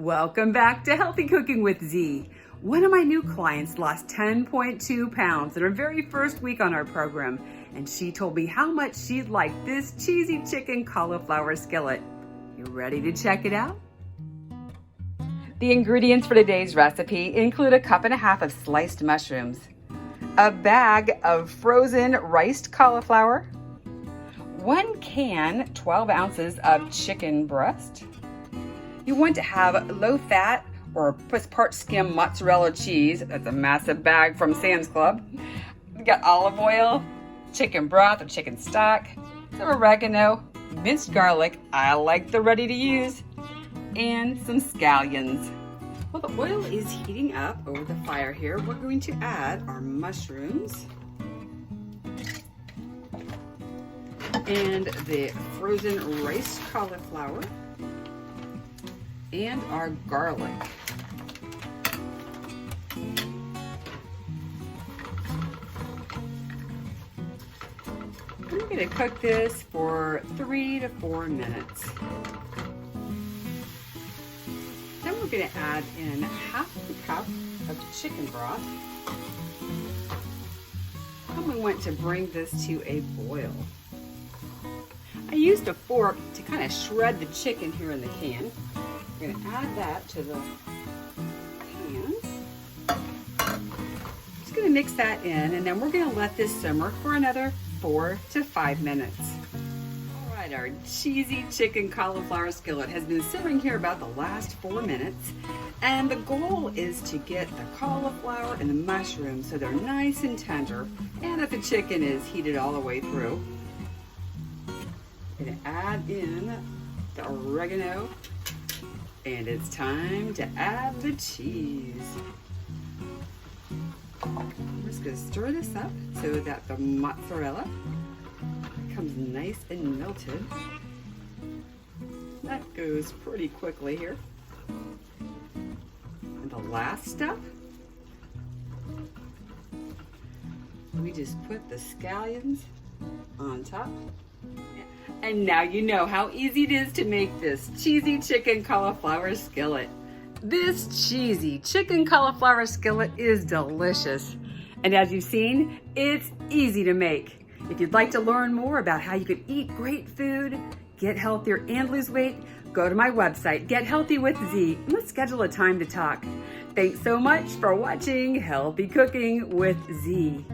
Welcome back to Healthy Cooking with Z. One of my new clients lost 10.2 pounds in her very first week on our program, and she told me how much she'd like this cheesy chicken cauliflower skillet. You ready to check it out? The ingredients for today's recipe include 1.5 cups of sliced mushrooms, a bag of frozen riced cauliflower, 1 can, 12 ounces of chicken breast. You want to have low-fat or part skim mozzarella cheese. That's a massive bag from Sam's Club. You got olive oil, chicken broth or chicken stock, some oregano, minced garlic. I like the ready to use, and some scallions. Well, the oil is heating up over the fire here. We're going to add our mushrooms and the frozen riced cauliflower and our garlic. We're going to cook this for 3 to 4 minutes. Then we're going to add in 1/2 cup of chicken broth. And we want to bring this to a boil. I used a fork to kind of shred the chicken here in the can. We're going to add that to the pans. Just going to mix that in, and then we're going to let this simmer for another 4 to 5 minutes. All right, our cheesy chicken cauliflower skillet has been simmering here about the last 4 minutes, and the goal is to get the cauliflower and the mushrooms so they're nice and tender, and that the chicken is heated all the way through. I'm going to add in the oregano, and it's time to add the cheese. I'm just going to stir this up so that the mozzarella becomes nice and melted. That goes pretty quickly here. And the last step, we just put the scallions on top. And now you know how easy it is to make this cheesy chicken cauliflower skillet. This cheesy chicken cauliflower skillet is delicious. And as you've seen, it's easy to make. If you'd like to learn more about how you can eat great food, get healthier and lose weight, go to my website, Get Healthy with Z, and let's schedule a time to talk. Thanks so much for watching Healthy Cooking with Z.